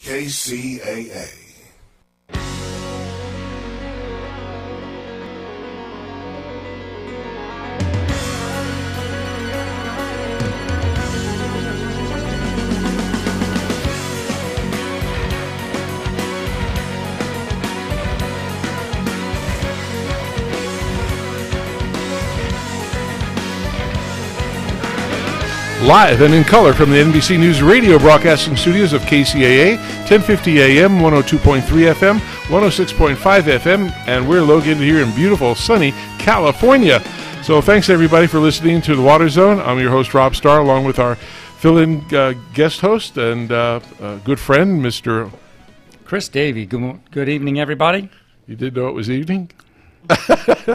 KCAA. Live and in color from the NBC News radio broadcasting studios of KCAA, 1050 AM, 102.3 FM, 106.5 FM, and we're located here in beautiful, sunny California. So thanks, everybody, for listening to The Water Zone. I'm your host, Rob Starr, along with our fill-in guest host and good friend, Mr. Chris Davey. Good evening, everybody. You did know it was evening?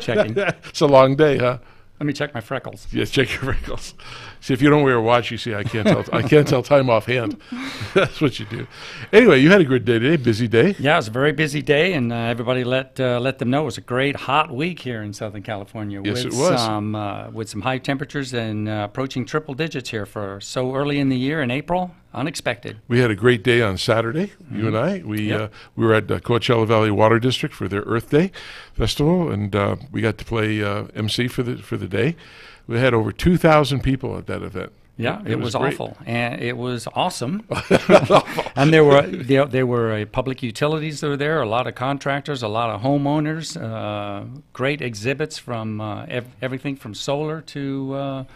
Checking. It's a long day, huh? Let me check my freckles. Yes, check your freckles. See, if you don't wear a watch, you see, I can't tell. I can't tell time offhand. That's what you do. Anyway, you had a good day today. Busy day. Yeah, it was a very busy day, and everybody let them know it was a great hot week here in Southern California. Yes, with it was. With some high temperatures and approaching triple digits here for so early in the year in April. Unexpected. We had a great day on Saturday. You and I. We were at Coachella Valley Water District for their Earth Day festival, and we got to play MC for the day. We had over 2,000 people at that event. Yeah, it was awful, and it was awesome. And there were public utilities that were there, a lot of contractors, a lot of homeowners, great exhibits from everything from solar to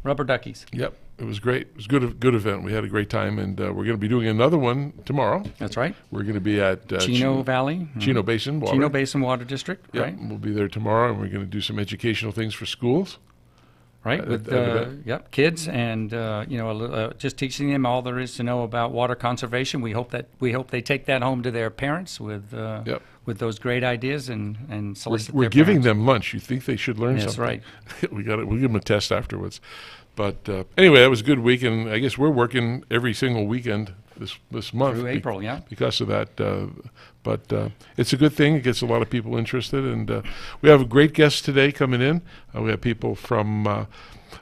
rubber duckies. Yep, it was great. It was a good event. We had a great time, and we're going to be doing another one tomorrow. That's right. We're going to be at Chino Valley. Chino Basin Water. Chino Basin Water District, yep, right? We'll be there tomorrow, and we're going to do some educational things for schools. Right, with kids and just teaching them all there is to know about water conservation. We hope they take that home to their parents with those great ideas and solicit. We're giving them lunch. You think they should learn something? That's right. We'll give them a test afterwards. But anyway, that was a good week, and I guess we're working every single weekend this month through April, because of that. But it's a good thing. It gets a lot of people interested, and we have a great guest today coming in. We have people from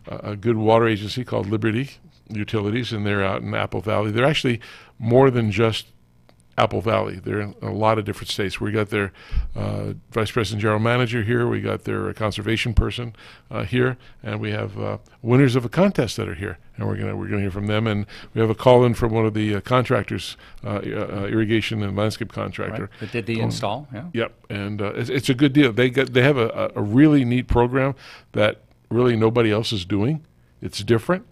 a good water agency called Liberty Utilities, and they're out in Apple Valley. They're actually more than just Apple Valley. They're in a lot of different states. We got their vice president general manager here. We got their conservation person here, and we have winners of a contest that are here, and we're gonna hear from them. And we have a call in from one of the contractors, irrigation and landscape contractor that did the install. Yeah. Yep, and it's a good deal. They have a really neat program that really nobody else is doing. It's different.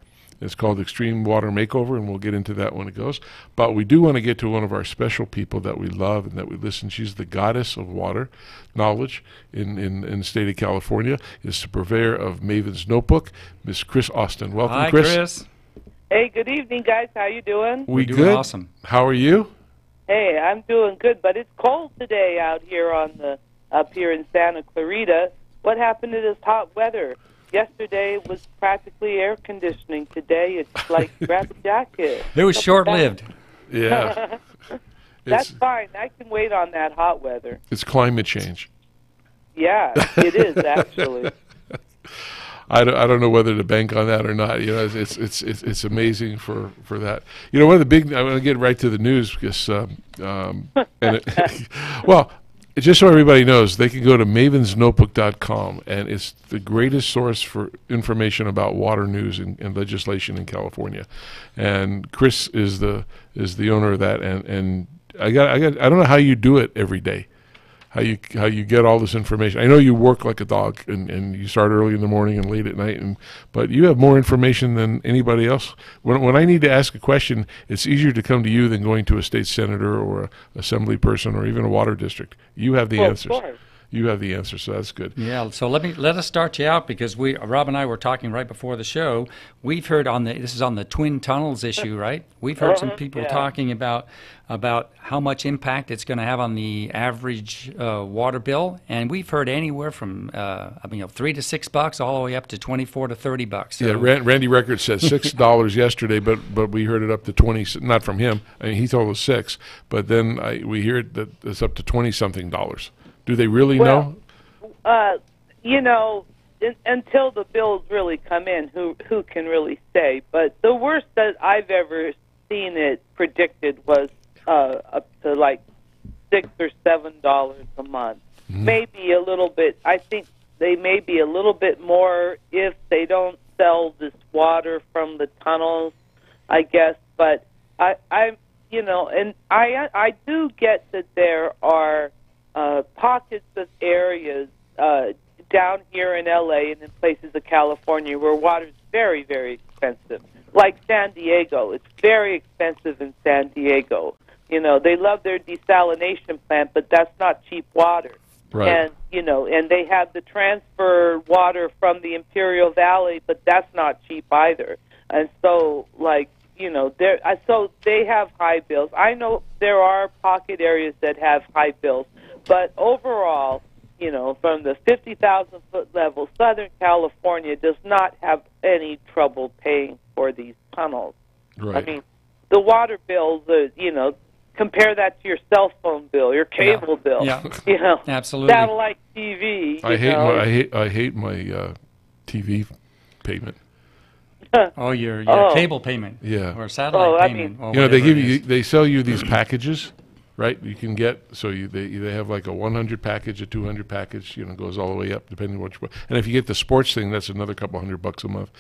It's called Extreme Water Makeover, and we'll get into that when it goes. But we do want to get to one of our special people that we love and that we listen. She's the goddess of water knowledge in the state of California. Is the purveyor of Maven's Notebook, Miss Chris Austin. Welcome, Hi, Chris. Hey, good evening, guys. How you doing? We doing good. Awesome. How are you? Hey, I'm doing good, but it's cold today up here in Santa Clarita. What happened to this hot weather? Yesterday was practically air conditioning. Today it's like grab a jacket. It was short-lived. Yeah. That's fine. I can wait on that hot weather. It's climate change. Yeah, it is actually. I don't know whether to bank on that or not. You know, it's amazing for that. You know, one of the big. I'm going to get right to the news because well. Just so everybody knows, they can go to mavensnotebook.com, and it's the greatest source for information about water news and legislation in California. And Chris is the owner of that, and I don't know how you do it every day, how you get all this information. I know you work like a dog, and you start early in the morning and late at night, but you have more information than anybody else. When I need to ask a question, it's easier to come to you than going to a state senator or an assembly person or even a water district. You have the answers. Of course. You have the answer, so that's good. Yeah, so let us start you out because Rob and I were talking right before the show. We've heard this is on the Twin Tunnels issue, right? We've heard some people talking about how much impact it's going to have on the average water bill, and we've heard anywhere from $3 to $6 all the way up to $24 to $30. So. Yeah, Randy Records said $6 yesterday, but we heard it up to 20. Not from him. I mean, he told us $6, but then we hear that it's up to $20-something. Do they really know? Until the bills really come in, who can really say? But the worst that I've ever seen it predicted was like $6 or $7 a month. Maybe a little bit. I think they may be a little bit more if they don't sell this water from the tunnels, I guess. But I do get that there are pockets of areas down here in LA and in places of California where water is very, very expensive. Like San Diego, it's very expensive in San Diego. They love their desalination plant, but that's not cheap water. Right. And and they have the transfer water from the Imperial Valley, but that's not cheap either. And so, so they have high bills. I know there are pocket areas that have high bills, but overall, from the 50,000-foot level, Southern California does not have any trouble paying for these tunnels. Right. I mean, the water bills, compare that to your cell phone bill, your cable bill. Yeah. Absolutely. Satellite TV. I hate my TV payment. Oh, your cable payment. Yeah. Or satellite payment. Or they sell you these packages, right? You can get, they have like a 100 package, a 200 package, goes all the way up depending on what you want. And if you get the sports thing, that's another couple $100 a month.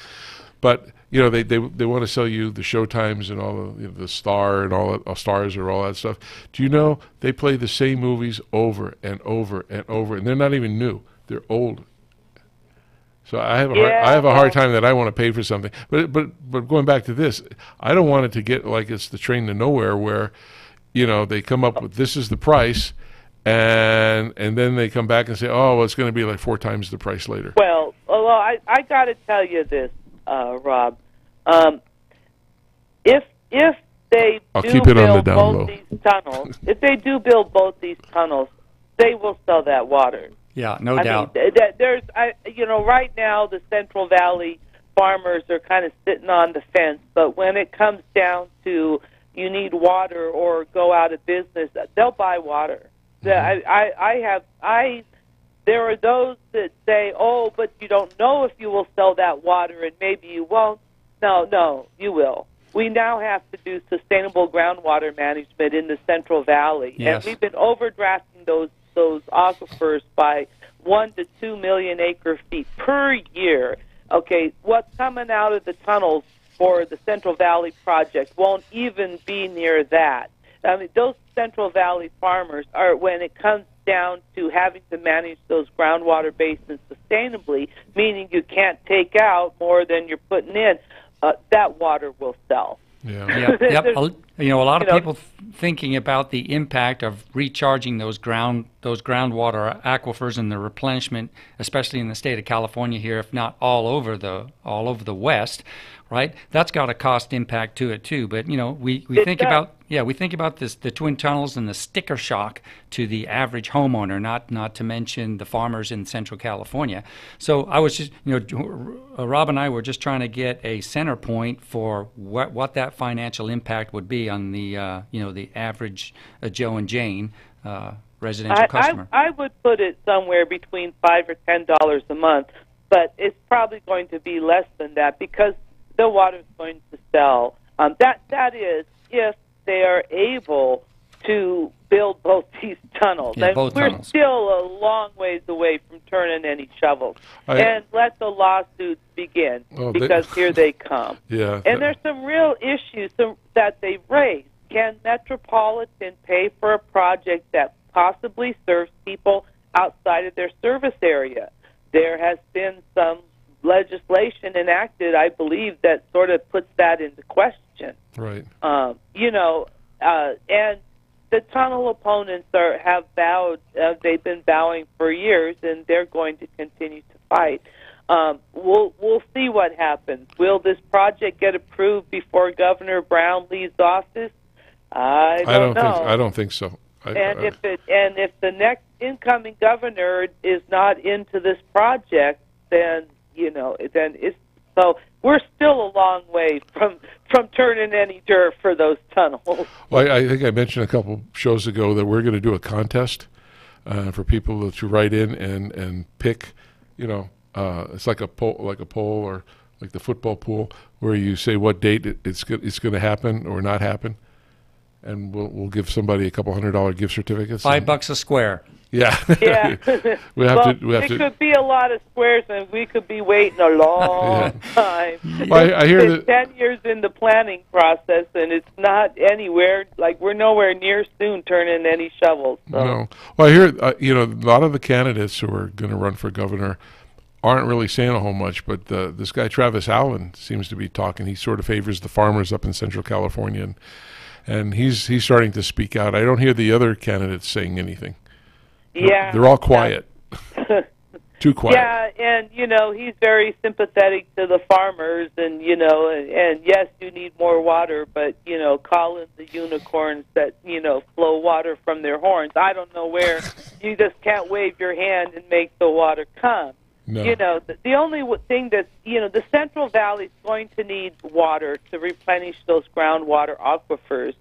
But they want to sell you the showtimes and all the Star and all that, Stars or all that stuff. Do you know they play the same movies over and over and over, and they're not even new; they're old. So I have a hard time that I want to pay for something. But going back to this, I don't want it to get like it's the train to nowhere where, they come up with this is the price, and then they come back and say, oh, well, it's going to be like 4 times the price later. Well, I got to tell you this. Rob, if they build both these tunnels, if they do build both these tunnels, they will sell that water. Yeah, no doubt. Right now the Central Valley farmers are kind of sitting on the fence, but when it comes down to you need water or go out of business, they'll buy water. Mm-hmm. There are those that say, oh, but you don't know if you will sell that water and maybe you won't. No, you will. We now have to do sustainable groundwater management in the Central Valley. Yes. And we've been overdrafting those aquifers by 1 to 2 million acre feet per year. Okay, what's coming out of the tunnels for the Central Valley project won't even be near that. I mean, those Central Valley farmers are, when it comes down to having to manage those groundwater basins sustainably, meaning you can't take out more than you're putting in, that water will sell. Yeah. Yep. A lot of people thinking about the impact of recharging those groundwater aquifers and the replenishment, especially in the state of California here, if not all over the West, right? That's got a cost impact to it too. But we think about the twin tunnels and the sticker shock to the average homeowner, not to mention the farmers in Central California. So I was just, Rob and I were just trying to get a center point for what that financial impact would be on the the average Joe and Jane residential customer. I would put it somewhere between $5 or $10 a month, but it's probably going to be less than that because the water is going to sell. That is if they are able to build both these tunnels. Yeah, and both we're tunnels. still a long ways away from turning any shovels. And let the lawsuits begin, because here they come. Yeah. And there's some real issues that they've raised. Can Metropolitan pay for a project that possibly serves people outside of their service area? There has been some legislation enacted, I believe, that sort of puts that into question. Right. And the tunnel opponents have vowed, they've been vowing for years, and they're going to continue to fight. We'll see what happens. Will this project get approved before Governor Brown leaves office? I don't know. I don't think so. If the next incoming governor is not into this project, then it's so we're still a long way from turning any dirt for those tunnels. Well, I think I mentioned a couple shows ago that we're going to do a contest for people to write in and pick. It's like a poll or like the football pool where you say what date it's going to happen or not happen. and we'll give somebody a couple $100 gift certificates. $5 a square. Yeah. Yeah. we have to. It could be a lot of squares, and we could be waiting a long time. Well, I hear it's that 10 years in the planning process, and it's not anywhere. Like, we're nowhere near soon turning any shovels. So. No. Well, I hear a lot of the candidates who are going to run for governor aren't really saying a whole much, but this guy Travis Allen seems to be talking. He sort of favors the farmers up in Central California, and he's starting to speak out. I don't hear the other candidates saying anything. Yeah, they're all quiet. Too quiet. Yeah, and he's very sympathetic to the farmers, and and yes, you need more water, but calling the unicorns that flow water from their horns. I don't know where you just can't wave your hand and make the water come. No. The only thing that the Central Valley is going to need water to replenish those groundwater aquifers.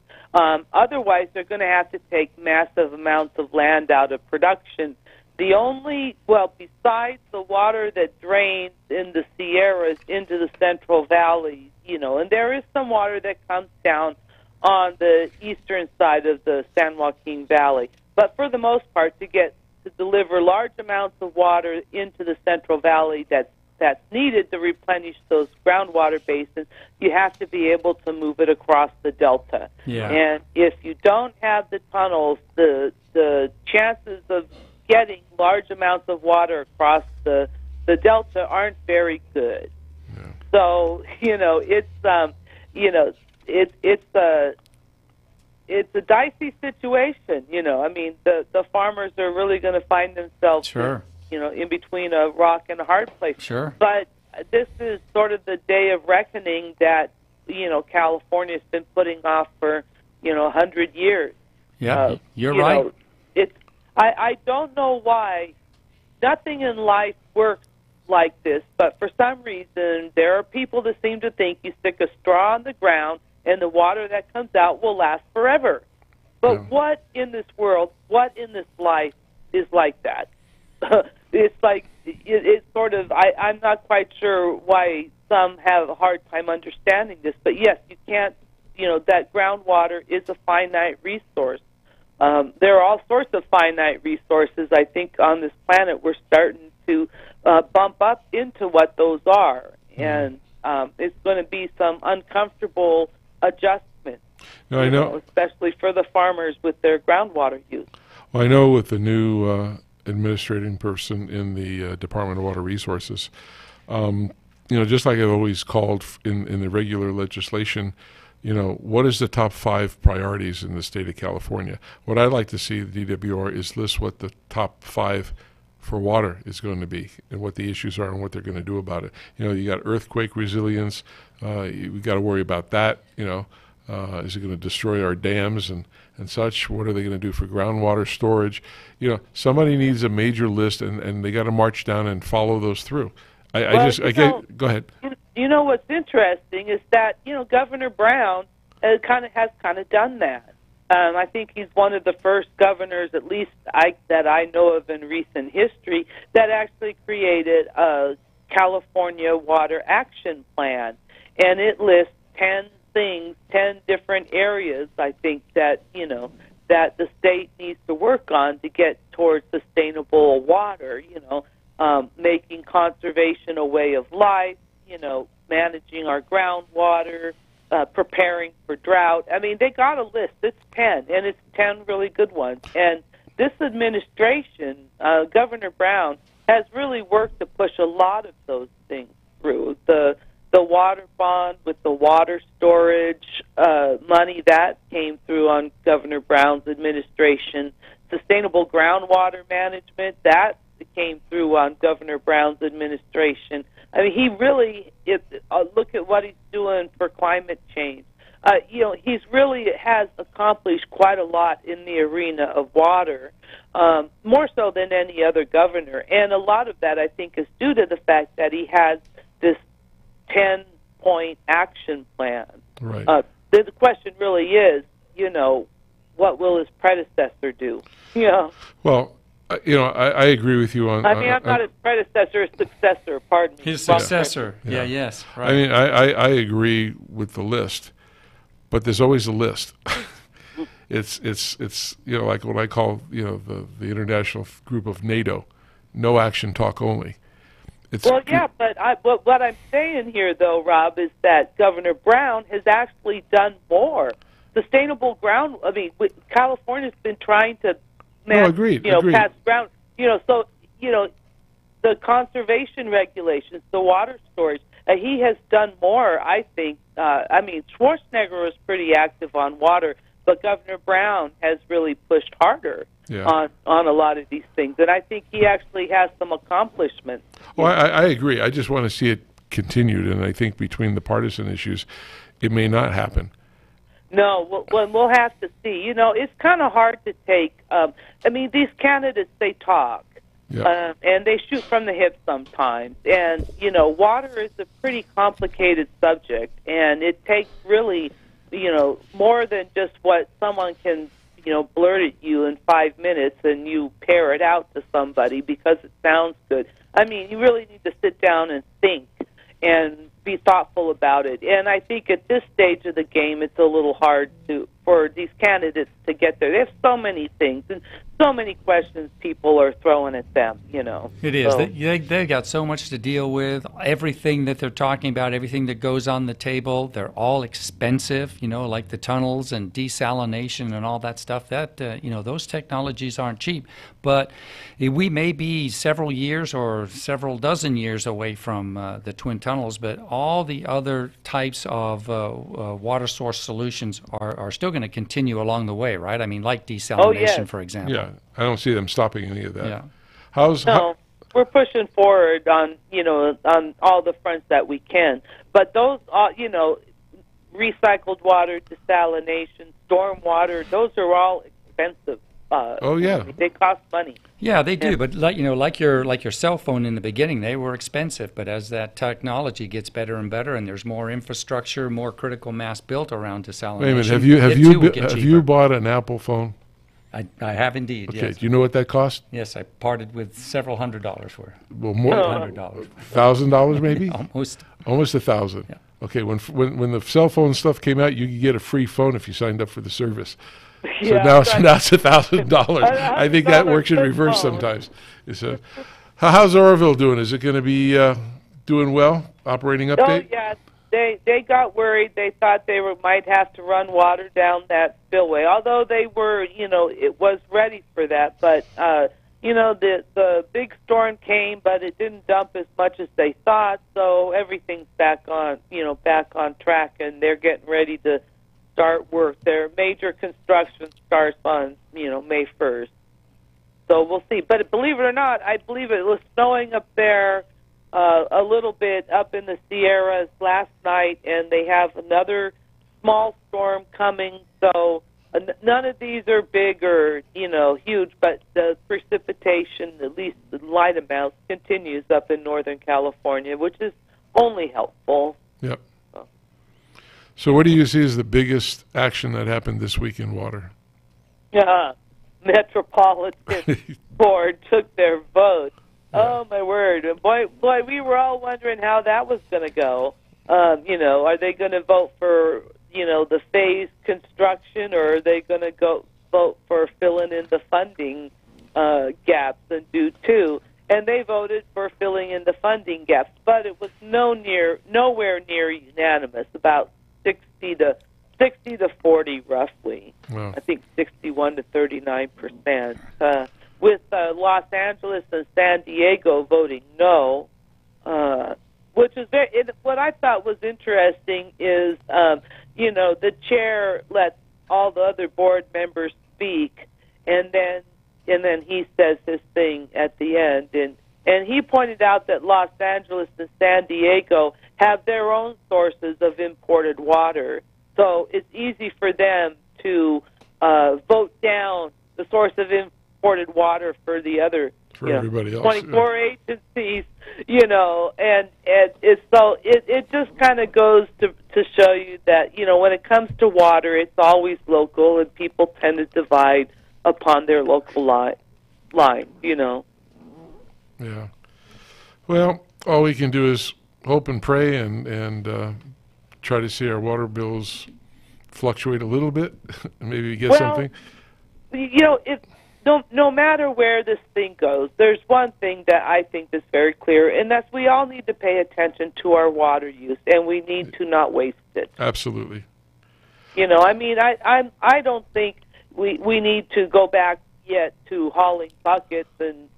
Otherwise, they're going to have to take massive amounts of land out of production. Besides the water that drains in the Sierras into the Central Valley, and there is some water that comes down on the eastern side of the San Joaquin Valley. But for the most part, to deliver large amounts of water into the Central Valley that's needed to replenish those groundwater basins, you have to be able to move it across the delta. Yeah. And if you don't have the tunnels, the chances of getting large amounts of water across the delta aren't very good. Yeah. So it's a dicey situation. I mean, the farmers are really going to find themselves Sure. in between a rock and a hard place. Sure. But this is sort of the day of reckoning that California's been putting off for 100 years. Yeah, you're right. I don't know why nothing in life works like this, but for some reason there are people that seem to think you stick a straw on the ground and the water that comes out will last forever. But what in this world, what in this life is like that? It's like, it's sort of, I'm not quite sure why some have a hard time understanding this, but yes, you can't, that groundwater is a finite resource. There are all sorts of finite resources, I think, on this planet. We're starting to bump up into what those are, and it's going to be some uncomfortable adjustments, I know. especially for the farmers with their groundwater use. Well, I know with the new administrating person in the Department of Water Resources, just like I've always called in the regular legislation, what is the top 5 priorities in the state of California? What I'd like to see the DWR is list what the top 5 for water is going to be and what the issues are and what they're going to do about it. You got earthquake resilience. We got to worry about that. Is it going to destroy our dams and such? What are they going to do for groundwater storage? Somebody needs a major list, and they got to march down and follow those through. Go ahead. What's interesting is that Governor Brown has kind of done that. I think he's one of the first governors, at least that I know of in recent history, that actually created a California Water Action Plan, and it lists 10 things, 10 different areas, I think, that that the state needs to work on to get towards sustainable water. Making conservation a way of life. Managing our groundwater, preparing for drought. I mean, they got a list. It's 10, and it's 10 really good ones. And this administration, Governor Brown, has really worked to push a lot of those things through. The water bond with the water storage money, that came through on Governor Brown's administration. Sustainable groundwater management, that came through on Governor Brown's administration. I mean, he really, look at what he's doing for climate change. He's really has accomplished quite a lot in the arena of water, more so than any other governor. And a lot of that, I think, is due to the fact that he has this 10-point action plan. Right. The question really is, what will his predecessor do? Well, I agree with you on. I'm not his predecessor, his successor. Pardon me. His successor. Yeah. Yes. Right. I mean, I agree with the list, but there's always a list. It's like what I call the international group of NATO, no action, talk only. Well, yeah, but what I'm saying here, though, Rob, is that Governor Brown has actually done more. Sustainable ground. I mean, California's been trying to agreed. pass ground. So the conservation regulations, the water storage. He has done more, I think. Schwarzenegger was pretty active on water, but Governor Brown has really pushed harder on a lot of these things, and I think he actually has some accomplishments. Well, I agree. I just want to see it continued, and I think between the partisan issues, it may not happen. No, we'll have to see. It's kind of hard to take. These candidates, they talk. Yeah. And they shoot from the hip sometimes. And, water is a pretty complicated subject, and it takes really, more than just what someone can, blurt at you in 5 minutes and you pair it out to somebody because it sounds good. You really need to sit down and think and be thoughtful about it. And I think at this stage of the game, it's a little hard for these candidates to get there. They have so many things and so many questions people are throwing at them, It is. So, They've got so much to deal with. Everything that they're talking about, everything that goes on the table, they're all expensive, like the tunnels and desalination and all that stuff. That, those technologies aren't cheap. But we may be several years or several dozen years away from the Twin Tunnels, but all the other types of water source solutions are still going to continue along the way, right? Like desalination, for example. Yeah, I don't see them stopping any of that. Yeah. We're pushing forward on on all the fronts that we can. But those, recycled water, desalination, storm water, those are all expensive. They cost money. Yeah, they do. But like your cell phone in the beginning, they were expensive. But as that technology gets better and better, and there's more infrastructure, more critical mass built around desalination. Wait a minute. Have you bought an Apple phone? I have indeed. Okay. Yes. Do you know what that cost? Yes, I parted with several $100s for. Well, more $100. $1,000 maybe. Almost $1,000. Yeah. Okay. When the cell phone stuff came out, you could get a free phone if you signed up for the service. So Yeah, now it's $1,000. I think that works in reverse phone. sometimes. How's Oroville doing? Is it going to be doing well? Operating update? Oh, yeah. They got worried. They thought they might have to run water down that spillway, although they were, it was ready for that. But, the big storm came, but it didn't dump as much as they thought, so everything's back on track, and they're getting ready to start work. Their major construction starts on, May 1st. So we'll see. But believe it or not, I believe it was snowing up there a little bit up in the Sierras last night, and they have another small storm coming. So none of these are big or, huge, but the precipitation, at least the light amounts, continues up in Northern California, which is only helpful. Yep. So what do you see as the biggest action that happened this week in water? Metropolitan Board took their vote. Oh, my word. Boy, we were all wondering how that was going to go. Are they going to vote for, the phased construction, or are they going to vote for filling in the funding gaps and do two? And they voted for filling in the funding gaps, but it was nowhere near unanimous, about 60 to 40 roughly. Wow. I think 61 to 39%. With Los Angeles and San Diego voting no, which is what I thought was interesting is, the chair lets all the other board members speak, and then he says his thing at the end, and he pointed out that Los Angeles and San Diego have their own sources of imported water, so it's easy for them to vote down the source of imported water for the other everybody else. 24 agencies, and it just kind of goes to show you that, when it comes to water, it's always local, and people tend to divide upon their local line. Yeah. Well, all we can do is hope and pray and try to see our water bills fluctuate a little bit, maybe get Well, something? No matter where this thing goes, there's one thing that I think is very clear, and that's we all need to pay attention to our water use, and we need to not waste it. Absolutely. I don't think we need to go back yet to hauling buckets and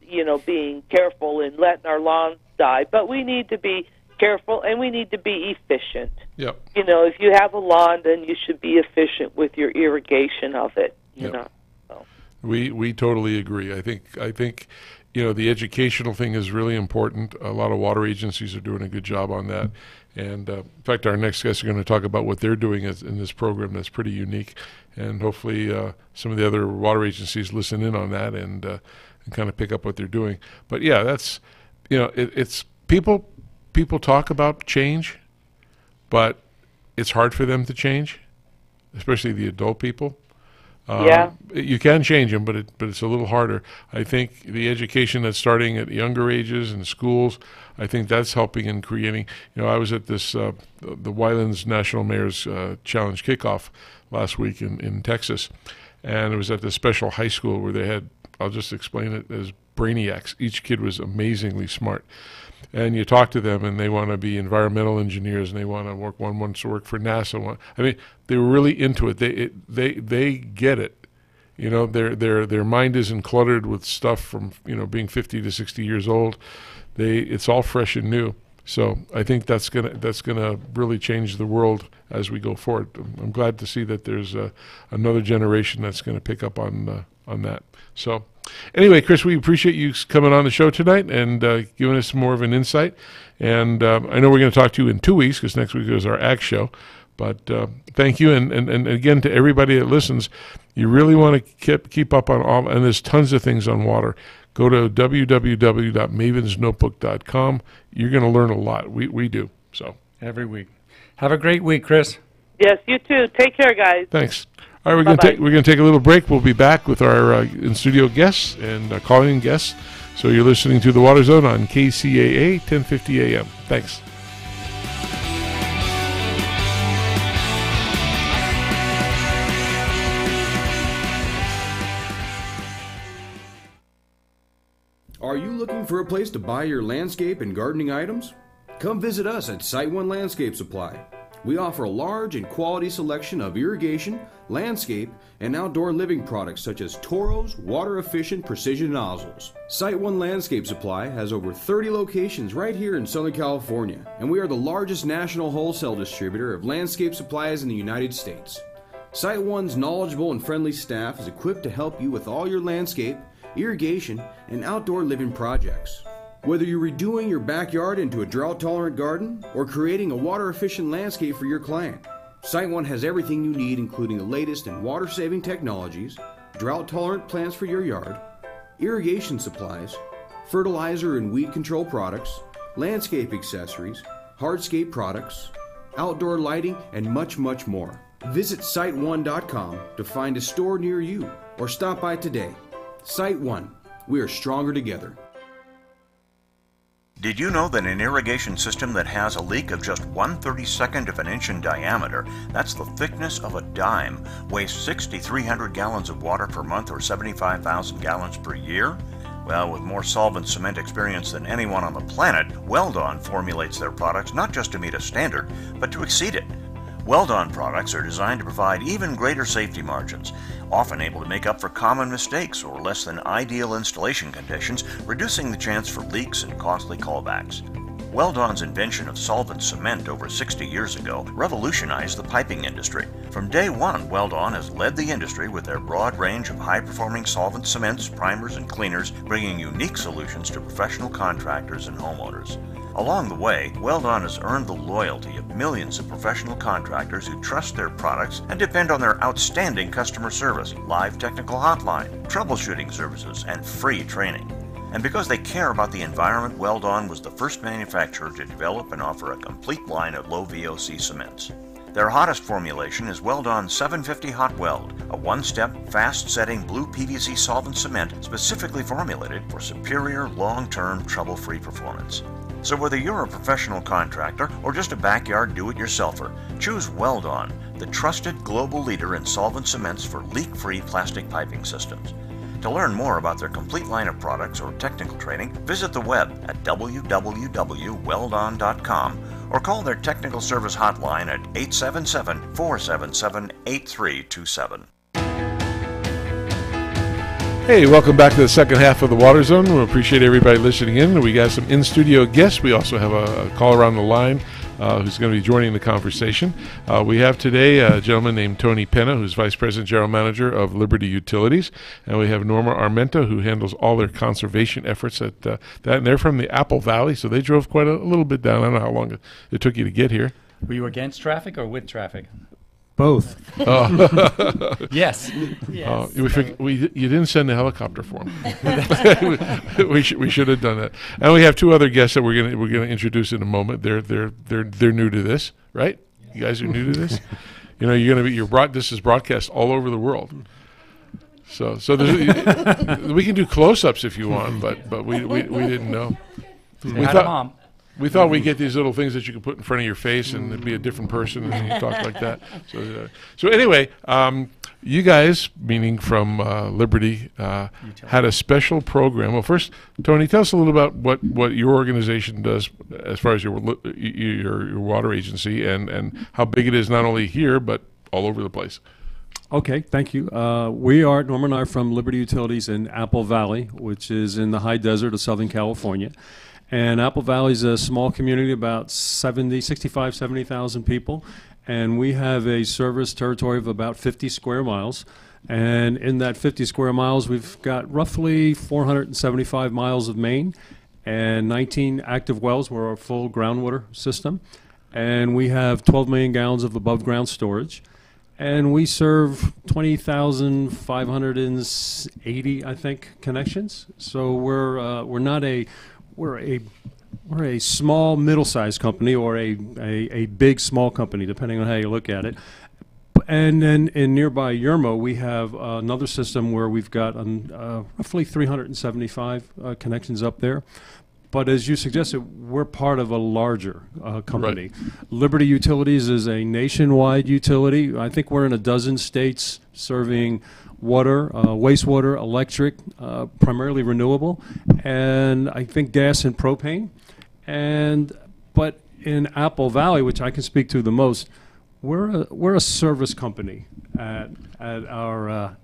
being careful and letting our lawns die, but we need to be careful and we need to be efficient. Yep. If you have a lawn, then you should be efficient with your irrigation of it. You know. So. We totally agree. I think the educational thing is really important. A lot of water agencies are doing a good job on that. And in fact, our next guests are going to talk about what they're doing in this program that's pretty unique. And hopefully some of the other water agencies listen in on that and kind of pick up what they're doing. But yeah, that's, it's people talk about change, but it's hard for them to change, especially the adult people. You can change them, but it's a little harder. I think the education that's starting at younger ages in schools, I think that's helping in creating. I was at this the Wylands National Mayor's Challenge kickoff last week in Texas, and it was at this special high school where they had, I'll just explain it as brainiacs. Each kid was amazingly smart. And you talk to them, and they want to be environmental engineers, and they want to work. One wants to work for NASA. They were really into it. They get it. Their mind isn't cluttered with stuff from being 50 to 60 years old. It's all fresh and new. So I think that's gonna really change the world as we go forward. I'm glad to see that there's another generation that's going to pick up on that. So. Anyway, Chris, we appreciate you coming on the show tonight and giving us more of an insight. And I know we're going to talk to you in 2 weeks because next week is our Ag Show. But thank you. And again, to everybody that listens, you really want to keep up on all, and there's tons of things on water. Go to www.mavensnotebook.com. You're going to learn a lot. We do. So every week. Have a great week, Chris. Yes, you too. Take care, guys. Thanks. All right, we're going to take a little break. We'll be back with our in-studio guests and calling-in guests. So you're listening to The Water Zone on KCAA 1050 AM. Thanks. Are you looking for a place to buy your landscape and gardening items? Come visit us at Site One Landscape Supply. We offer a large and quality selection of irrigation, landscape, and outdoor living products such as Toro's water-efficient precision nozzles. Site One Landscape Supply has over 30 locations right here in Southern California, and we are the largest national wholesale distributor of landscape supplies in the United States. Site One's knowledgeable and friendly staff is equipped to help you with all your landscape, irrigation, and outdoor living projects. Whether you're redoing your backyard into a drought-tolerant garden or creating a water-efficient landscape for your client, Site One has everything you need, including the latest in water-saving technologies, drought-tolerant plants for your yard, irrigation supplies, fertilizer and weed control products, landscape accessories, hardscape products, outdoor lighting, and much, much more. Visit SiteOne.com to find a store near you or stop by today. Site One. We are stronger together. Did you know that an irrigation system that has a leak of just 1/32 of an inch in diameter, that's the thickness of a dime, wastes 6,300 gallons of water per month or 75,000 gallons per year? Well, with more solvent cement experience than anyone on the planet, Weldon formulates their products not just to meet a standard, but to exceed it. Weldon products are designed to provide even greater safety margins, often able to make up for common mistakes or less than ideal installation conditions, reducing the chance for leaks and costly callbacks. Weldon's invention of solvent cement over 60 years ago revolutionized the piping industry. From day one, Weldon has led the industry with their broad range of high-performing solvent cements, primers, and cleaners, bringing unique solutions to professional contractors and homeowners. Along the way, Weldon has earned the loyalty of millions of professional contractors who trust their products and depend on their outstanding customer service, live technical hotline, troubleshooting services, and free training. And because they care about the environment, Weldon was the first manufacturer to develop and offer a complete line of low VOC cements. Their hottest formulation is Weldon 750 Hot Weld, a one-step, fast-setting blue PVC solvent cement specifically formulated for superior, long-term, trouble-free performance. So whether you're a professional contractor or just a backyard do-it-yourselfer, choose Weldon, the trusted global leader in solvent cements for leak-free plastic piping systems. To learn more about their complete line of products or technical training, visit the web at www.weldon.com or call their technical service hotline at 877-477-8327. Hey, welcome back to the second half of the Water Zone. We appreciate everybody listening in. We got some in-studio guests. We also have a caller on the line who's going to be joining the conversation. We have today a gentleman named Tony Penna, who's Vice President General Manager of Liberty Utilities, and we have Norma Armenta, who handles all their conservation efforts at that. And they're from the Apple Valley, so they drove quite a little bit down. I don't know how long it took you to get here. Were you against traffic or with traffic? Both. Yes. You didn't send a helicopter for them. we should have done that. And we have two other guests that we're gonna introduce in a moment. They're new to this, right? You guys are new to this. You know, this is broadcast all over the world. So we can do close-ups if you want, but we didn't know. We thought we'd get these little things that you could put in front of your face and it'd be a different person and you talk like that. So anyway, you guys, meaning from Liberty, had a special program. Well, first, Tony, tell us a little about what your organization does as far as your water agency and how big it is not only here but all over the place. Okay, thank you. Norma and I are from Liberty Utilities in Apple Valley, which is in the high desert of Southern California. And Apple Valley is a small community, about 70,000 people. And we have a service territory of about 50 square miles. And in that 50 square miles, we've got roughly 475 miles of main and 19 active wells. We're a full groundwater system. And we have 12 million gallons of above ground storage. And we serve 20,580, I think, connections. So we're a small, middle-sized company or a big, small company, depending on how you look at it. And then in nearby Yermo, we have another system where we've got roughly 375 connections up there. But as you suggested, we're part of a larger company. Right. Liberty Utilities is a nationwide utility. I think we're in a dozen states serving water, wastewater, electric, primarily renewable, and I think gas and propane. But in Apple Valley, which I can speak to the most, we're a service company at our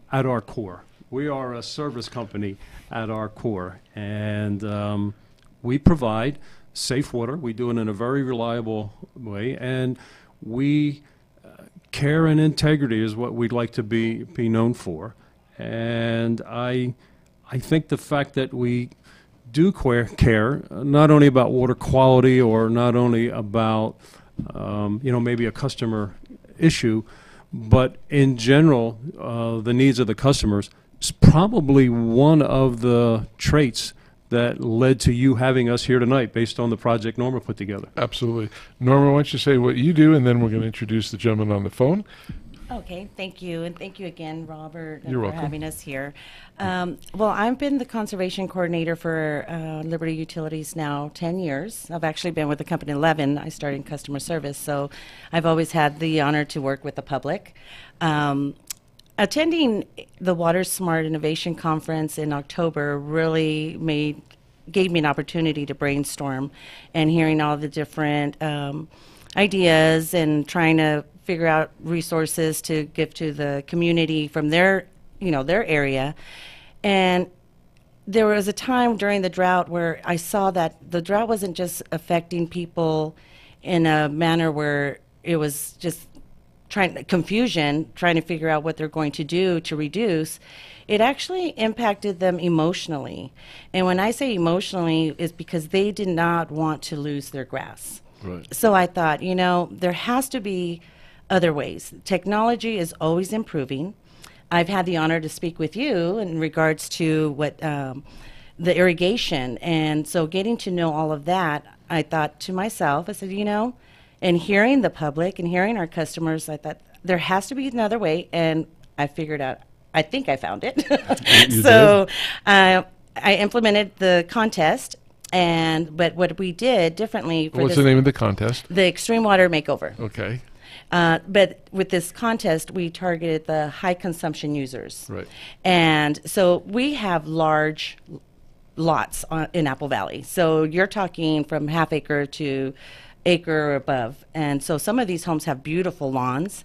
core. We are a service company at our core, and we provide safe water. We do it in a very reliable way, and we care and integrity is what we'd like to be known for. And I think the fact that we do care not only about water quality or not only about maybe a customer issue, but in general the needs of the customers is probably one of the traits that led to you having us here tonight based on the project Norma put together. Absolutely. Norma, why don't you say what you do, and then we're going to introduce the gentleman on the phone. Okay, thank you. And thank you again, Robert, You're for welcome. having us here. Well, I've been the conservation coordinator for Liberty Utilities now 10 years. I've actually been with the company 11. I started in customer service, so I've always had the honor to work with the public. Attending the Water Smart Innovation Conference in October really gave me an opportunity to brainstorm, and hearing all the different ideas and trying to figure out resources to give to the community from their area. And there was a time during the drought where I saw that the drought wasn't just affecting people in a manner where it was just trying to figure out what they're going to do to reduce. It actually impacted them emotionally. And when I say emotionally, it's because they did not want to lose their grass. Right. So I thought, there has to be other ways. Technology is always improving. I've had the honor to speak with you in regards to what the irrigation. And so getting to know all of that, I thought to myself, I said, and hearing the public and hearing our customers, I thought there has to be another way. And I figured out, I think I found it. So I implemented the contest. But what we did differently for What's the name of the contest? The Extreme Water Makeover. Okay. But with this contest, we targeted the high consumption users. Right. And so we have large lots in Apple Valley. So you're talking from half acre to acre or above. And so some of these homes have beautiful lawns,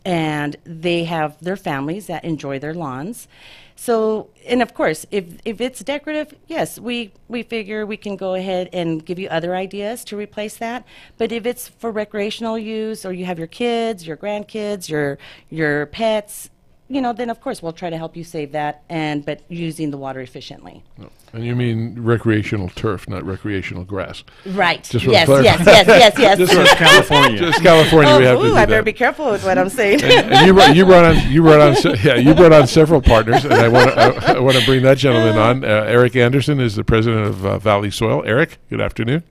and they have their families that enjoy their lawns. So, and of course, if it's decorative, yes, we figure we can go ahead and give you other ideas to replace that. But if it's for recreational use, or you have your kids, your grandkids, your pets, you know, then of course we'll try to help you save that, but using the water efficiently. No. And you mean recreational turf, not recreational grass. Right. Just for yes, clarify. yes. Just So it's California. Just California, we have to do I that. better be careful with what I'm saying. And you brought on several partners, and I want to bring that gentleman on. Eric Anderson is the president of Valley Soil. Eric, good afternoon.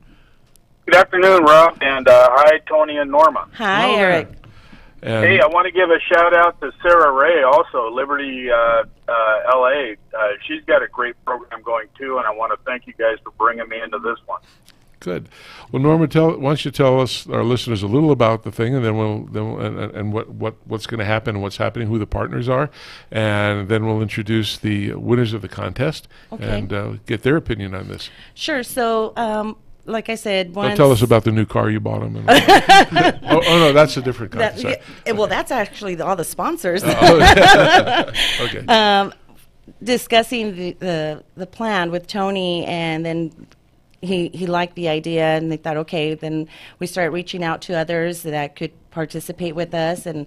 Good afternoon, Rob, and hi, Tony and Norma. Hi, Eric. And Hey, I want to give a shout out to Sarah Ray, also Liberty LA. She's got a great program going too, and I want to thank you guys for bringing me into this one. good. Well, Norma, why don't you tell us, our listeners, a little about the thing, and then what's going to happen and what's happening, who the partners are, and then we'll introduce the winners of the contest and get their opinion on this. Sure. So, like I said, Don't tell us about the new car you bought them. oh no, that's a different contest. Well, that's actually all the sponsors. Okay. Discussing the plan with Tony, and then he liked the idea, and they thought, okay, then we started reaching out to others that could participate with us. And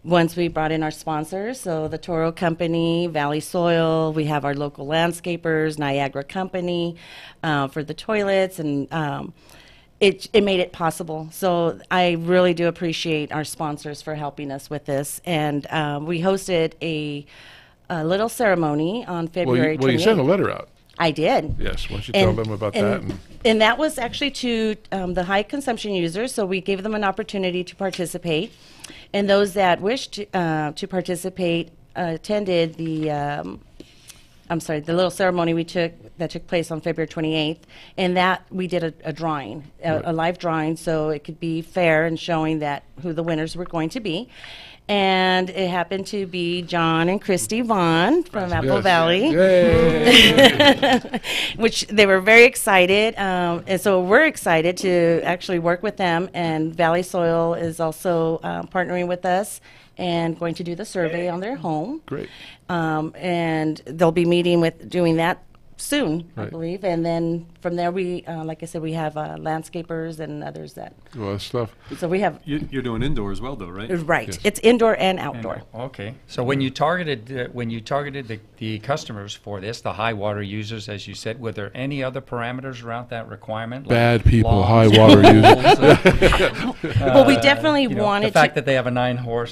once we brought in our sponsors, so the Toro Company, Valley Soil, we have our local landscapers, Niagara Company for the toilets, and it made it possible. So I really do appreciate our sponsors for helping us with this. And we hosted a little ceremony on February 28th. Well, you sent a letter out. I did. Yes, why don't you tell them about that? And that was actually to the high consumption users, so we gave them an opportunity to participate. And those that wished to participate attended the little ceremony that took place on February 28th, and that we did a drawing, a live drawing, so it could be fair and showing that who the winners were going to be. And it happened to be John and Christy Vaughn from Apple Valley, which they were very excited. And so we're excited to actually work with them. And Valley Soil is also partnering with us and going to do the survey on their home. Great. And they'll be doing that soon, I Right. believe. And then from there, we, like I said, we have landscapers and others that. Well, that stuff. So we have. You're doing indoor as well, though, right? Right. Yes. It's indoor and outdoor. Okay. So when you targeted the customers for this, the high water users, as you said, were there any other parameters around that requirement? Bad people, lawns, high water users. Well, we definitely wanted the fact that they have a nine-hole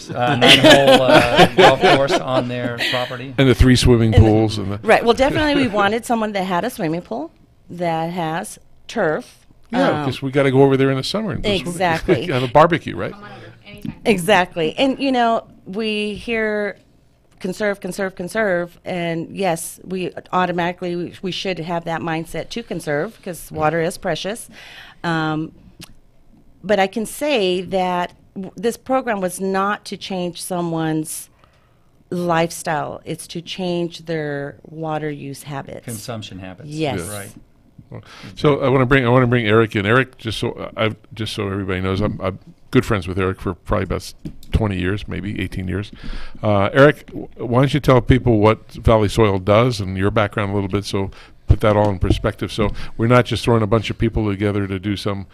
golf course on their property. And the 3 swimming pools. Right. Well, definitely we wanted someone that had a swimming pool, that has turf. Yeah, because we got to go over there in the summer and Exactly. have a barbecue, right? Exactly. And, we hear conserve, and yes, we automatically, we should have that mindset to conserve, because water is precious. But I can say that this program was not to change someone's lifestyle. It's to change their water use habits. Consumption habits. Yes. Right. So I want to bring Eric in. Eric, just so everybody knows, I'm good friends with Eric for probably about 20 years, maybe 18 years. Eric, why don't you tell people what Valley Soil does and your background a little bit, so put that all in perspective. So we're not just throwing a bunch of people together to do some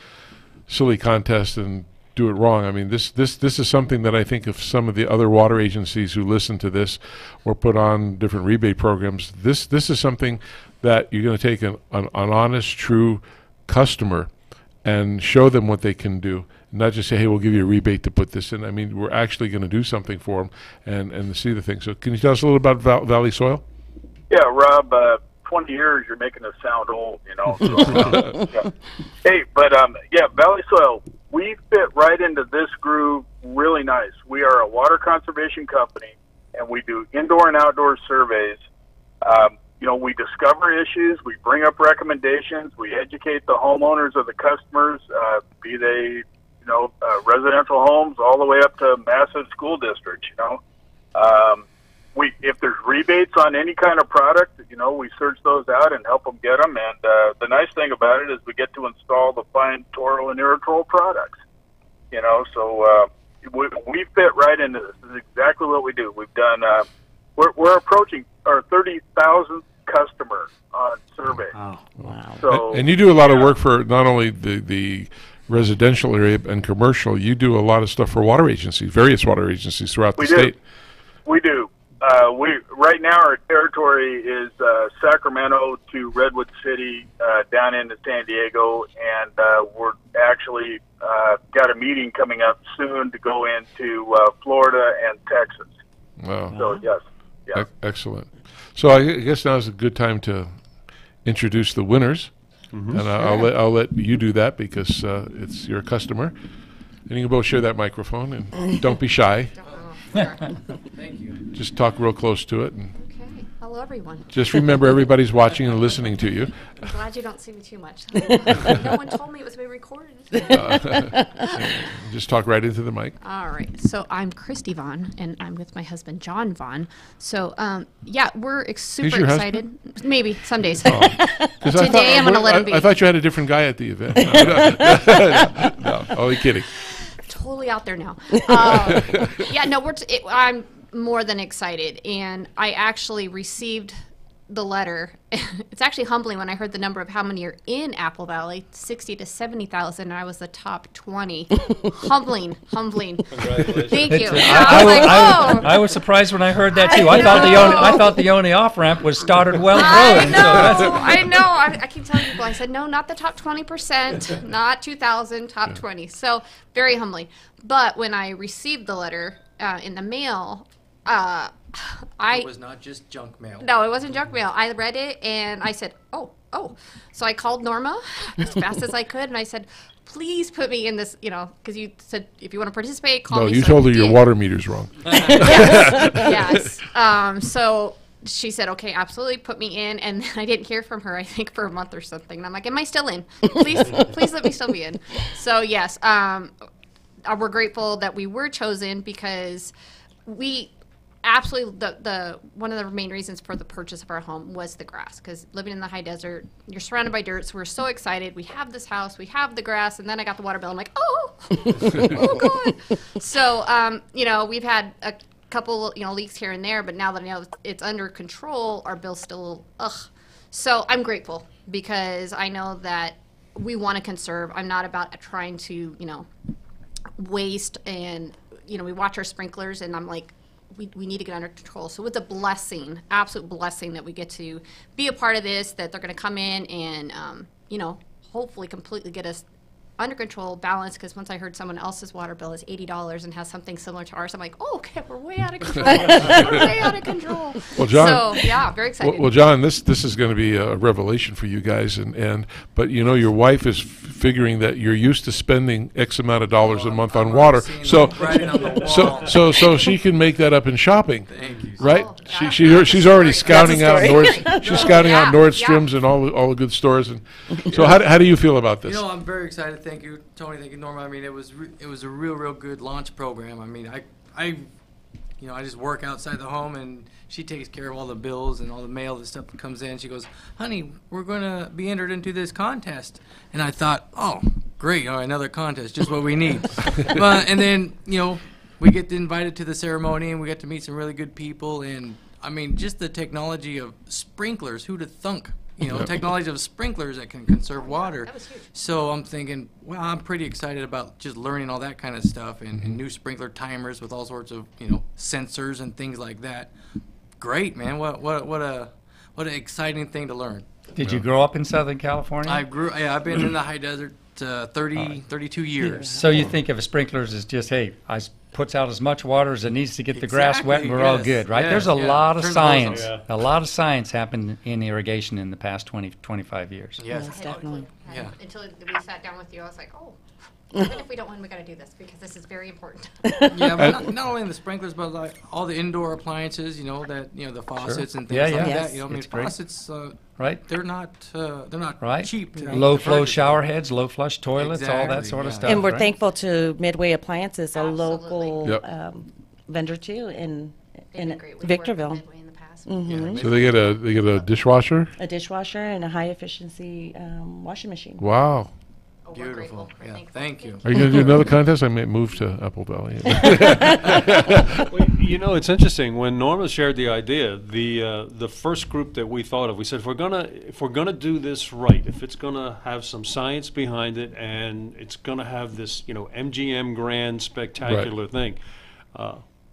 silly contest and do it wrong. I mean, this is something that I think if some of the other water agencies who listen to this or put on different rebate programs, this is something that you're going to take an honest, true customer and show them what they can do. Not just say, hey, we'll give you a rebate to put this in. I mean, we're actually going to do something for them and see the thing. So can you tell us a little about Valley Soil? Yeah, Rob, 20 years, you're making us sound old, So, yeah. Hey, but Valley Soil, we fit right into this groove really nice. We are a water conservation company, and we do indoor and outdoor surveys. We discover issues, we bring up recommendations, we educate the homeowners or the customers, be they, residential homes all the way up to massive school districts. If there's rebates on any kind of product, we search those out and help them get them. And the nice thing about it is we get to install the fine Toro and Irritrol products. So we fit right into this. This is exactly what we do. We've done. We're approaching our 30,000th customer on survey. Wow. So, and you do a lot of work for not only the residential area and commercial. You do a lot of stuff for water agencies, various water agencies throughout the state. We do. Right now our territory is Sacramento to Redwood City, down into San Diego, and we're actually got a meeting coming up soon to go into Florida and Texas. Wow. So yes. Yeah. Excellent. So I guess now is a good time to introduce the winners, and I'll let you do that because it's your customer. And you can both share that microphone, and don't be shy. Thank you. Just talk real close to it, and Okay. Hello, everyone. just remember everybody's watching and listening to you. I'm glad you don't see me too much. No one told me it was being recorded. Just talk right into the mic. All right. So I'm Christy Vaughn, and I'm with my husband, John Vaughn. So, we're super your excited. Maybe some days. 'Cause Today I'm going to let it be. I thought you had a different guy at the event. No, only kidding. Totally out there now. I'm more than excited, and I actually received the letter. It's actually humbling when I heard the number of how many are in Apple Valley, 60 to 70,000, and I was the top 20. humbling. Congratulations. Thank you. I was surprised when I heard that too. I thought the only off ramp was Stoddard Wells Road. I know. I keep telling people. I said no, not the top 20%, not 2,000, top 20. So very humbling. But when I received the letter in the mail, It was not just junk mail. No, it wasn't junk mail. I read it and I said, oh. So I called Norma as fast as I could, and I said, please put me in this, because you said if you want to participate, call me. No, you told her your water meter's wrong. Yes. So she said, okay, absolutely, put me in. And then I didn't hear from her, I think, for a month or something. And I'm like, am I still in? Please let me still be in. So, yes, we're grateful that we were chosen because we absolutely, the one of the main reasons for the purchase of our home was the grass, because living in the high desert, you're surrounded by dirt, so we're so excited. We have this house, we have the grass, and then I got the water bill. I'm like, oh God. So, we've had a couple, leaks here and there, but now that I know it's under control, our bill's still, So I'm grateful because I know that we want to conserve. I'm not about trying to, waste, and, we watch our sprinklers, and I'm like, we need to get under control. So it's a blessing, absolute blessing, that we get to be a part of this, that they're going to come in and, hopefully completely get us under control, balanced, because once I heard someone else's water bill is $80 and has something similar to ours, I'm like, oh, okay, we're way out of control. We're way out of control. Well, John, so, yeah, very excited. Well, John, this is going to be a revelation for you guys, but your wife is figuring that you're used to spending X amount of dollars a month on water, so she can make that up in shopping. Thank you. Right? Oh, yeah. She's already scouting out Nordstrom's and all the good stores, and so how do you feel about this? I'm very excited. Thank you, Tony. Thank you, Norma. I mean, it was a real good launch program. I mean, I just work outside the home, and she takes care of all the bills and all the mail, the stuff that comes in. She goes, honey, we're going to be entered into this contest. And I thought, oh, great, another contest, just what we need. And then, we get invited to the ceremony, and we get to meet some really good people. And, I mean, just the technology of sprinklers, who'd have thunk? Technology of sprinklers that can conserve water. That was huge. So I'm thinking, well, I'm pretty excited about just learning all that kind of stuff and new sprinkler timers with all sorts of, sensors and things like that. Great, man. What an exciting thing to learn. Did you grow up in Southern California? I've been in the high desert 32 years. So you think of sprinklers as just, hey, I puts out as much water as it needs to get the grass wet, and we're all good, right? There's a lot of science. A lot of science happened in irrigation in the past 20, 25 years. Yes, Yes, definitely. Yeah. Until we sat down with you, I was like, oh, Even if we don't win, we got to do this because this is very important. Yeah, but not only the sprinklers, but like all the indoor appliances, that the faucets and things Yeah, like yeah. that. Yes. I mean, It's great. faucets, Right. they're not Right. cheap. Low to flow purchase. shower heads, low flush toilets, all that Exactly, sort of yeah. stuff. And we're right? thankful to Midway Appliances, a Absolutely. local Yep. vendor too in They've been great. We've worked with Victorville. Midway in the past. So they get a dishwasher. A dishwasher and a high efficiency washing machine. Wow. Oh, we're grateful. Beautiful. We're Yeah, thankful. thank you. Are you going to do another contest? I may move to Apple Valley. Well, it's interesting. When Norma shared the idea, the first group that we thought of, we said, if we're gonna do this right, if it's gonna have some science behind it, and it's gonna have this, MGM grand spectacular thing,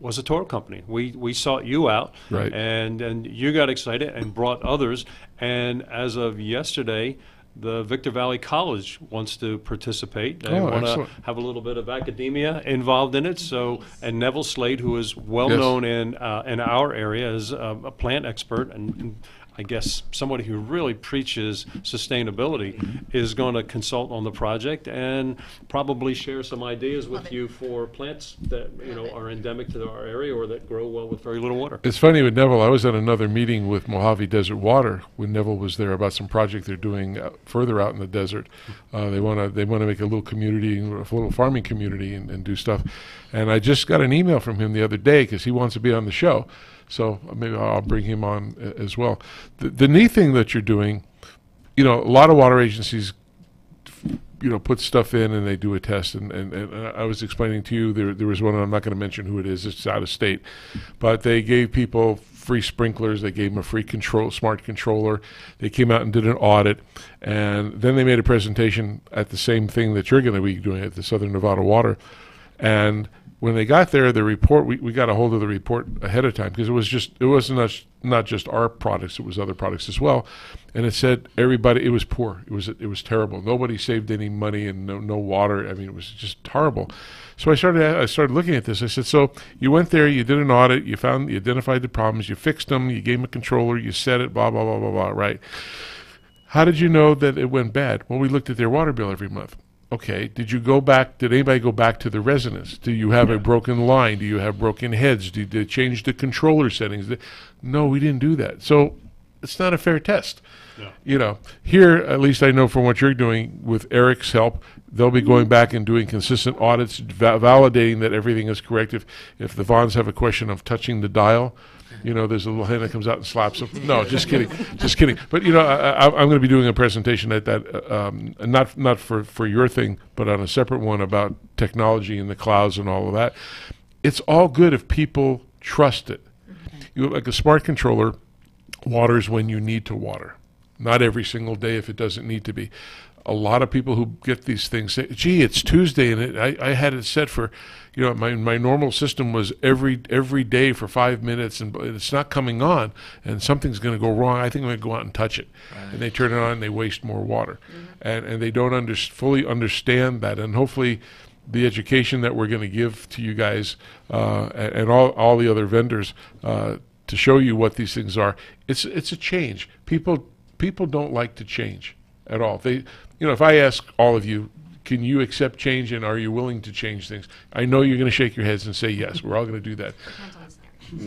was a Toro company. We sought you out, Right. and you got excited and brought others. And as of yesterday, the Victor Valley College wants to participate. They Oh, want to excellent. have a little bit of academia involved in it. So, and Neville Slade, who is well known in our area as a plant expert and I guess somebody who really preaches sustainability, is going to consult on the project and probably share some ideas with you for plants that are endemic to our area or that grow well with very little water. It's funny with Neville. I was at another meeting with Mojave Desert Water when Neville was there about some project they're doing further out in the desert. They want to make a little community, a little farming community, and do stuff. And I just got an email from him the other day because he wants to be on the show. So maybe I'll bring him on as well. The neat thing that you're doing, a lot of water agencies, put stuff in and they do a test. And I was explaining to you, there was one, I'm not going to mention who it is, it's out of state. But they gave people free sprinklers, they gave them a free smart controller. They came out and did an audit. And then they made a presentation at the same thing that you're going to be doing at the Southern Nevada Water. And when they got there, the report, we got a hold of the report ahead of time because it wasn't not just our products, it was other products as well. And it said it was poor. It was terrible. Nobody saved any money and no water. I mean, it was just horrible. So I started looking at this. I said, so you went there, you did an audit, you identified the problems, you fixed them, you gave them a controller, you set it, blah, blah, blah, blah, blah, right? How did you know that it went bad? Well, we looked at their water bill every month. Okay, did anybody go back to the residence? Do you have a broken line? Do you have broken heads? Did they change the controller settings? No, we didn't do that. So it's not a fair test. No. Here, at least I know from what you're doing with Eric's help, they'll be going back and doing consistent audits, validating that everything is correct. If the Vons have a question of touching the dial, there's a little hand that comes out and slaps them. No, just kidding, just kidding. But I'm going to be doing a presentation at that, not for your thing, but on a separate one about technology and the clouds and all of that. It's all good if people trust it. Like a smart controller waters when you need to water, not every single day if it doesn't need to be. A lot of people who get these things say, gee, it's Tuesday, and I had it set for, my normal system was every day for 5 minutes, and it's not coming on, and something's going to go wrong. I think I'm going to go out and touch it. Right. And they turn it on, and they waste more water. And they don't fully understand that. And hopefully the education that we're going to give to you guys and all the other vendors to show you what these things are, it's a change. People don't like to change at all. If I ask all of you, can you accept change and are you willing to change things? I know you're going to shake your heads and say yes. We're all going to do that.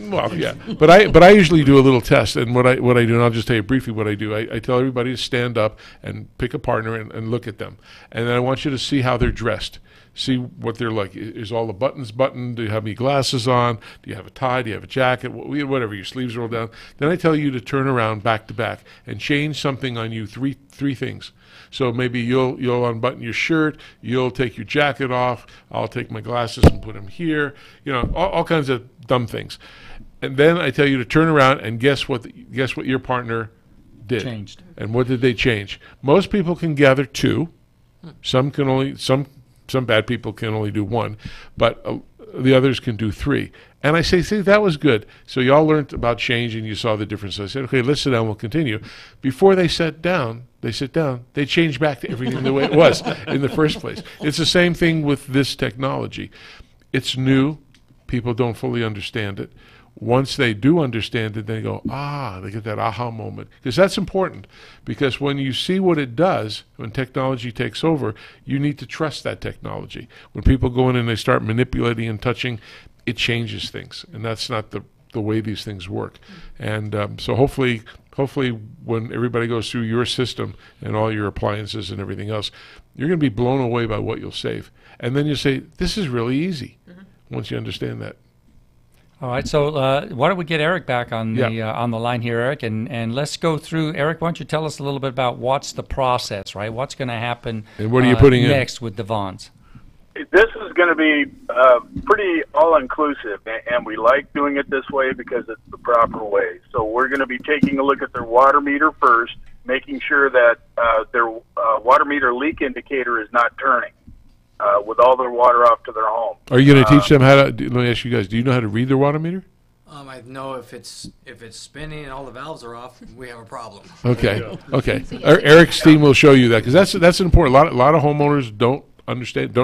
Well, yeah, but I usually do a little test, and what I do, and I'll just tell you briefly what I do. I tell everybody to stand up and pick a partner and look at them, and then I want you to see how they're dressed. See what they're like. Is all the buttons buttoned? Do you have any glasses on? Do you have a tie? Do you have a jacket? Whatever. Your sleeves roll down. Then I tell you to turn around back to back and change something on you. Three things. So maybe you'll unbutton your shirt. You'll take your jacket off. I'll take my glasses and put them here. All kinds of dumb things. And then I tell you to turn around and guess what your partner did. Changed. And what did they change? Most people can gather two. Some bad people can only do one, but the others can do three. And I say, see, that was good. So you all learned about change and you saw the difference. I said, okay, let's sit down, we'll continue. Before they sit down, they change back to everything the way it was in the first place. It's the same thing with this technology. It's new. People don't fully understand it. once they do understand it, they go, they get that aha moment. Because that's important. Because when you see what it does, when technology takes over, you need to trust that technology. When people go in and they start manipulating and touching, it changes things. And that's not the way these things work. And so hopefully when everybody goes through your system and all your appliances and everything else, you're going to be blown away by what you'll save. And then you say, this is really easy once you understand that. All right, so why don't we get Eric back on the line here, Eric, and let's go through. Eric, why don't you tell us a little bit about what's the process, right? What's going to happen and what are you putting next with the Vons? This is going to be pretty all-inclusive, and we like doing it this way because it's the proper way. So we're going to be taking a look at their water meter first, making sure that their water meter leak indicator is not turning. With all their water off to their home. Are you going to teach them how to? Let me ask you guys. Do you know how to read their water meter? I know if it's spinning and all the valves are off, we have a problem. Okay. Okay. Eric's team will show you that because that's important. A lot of homeowners don't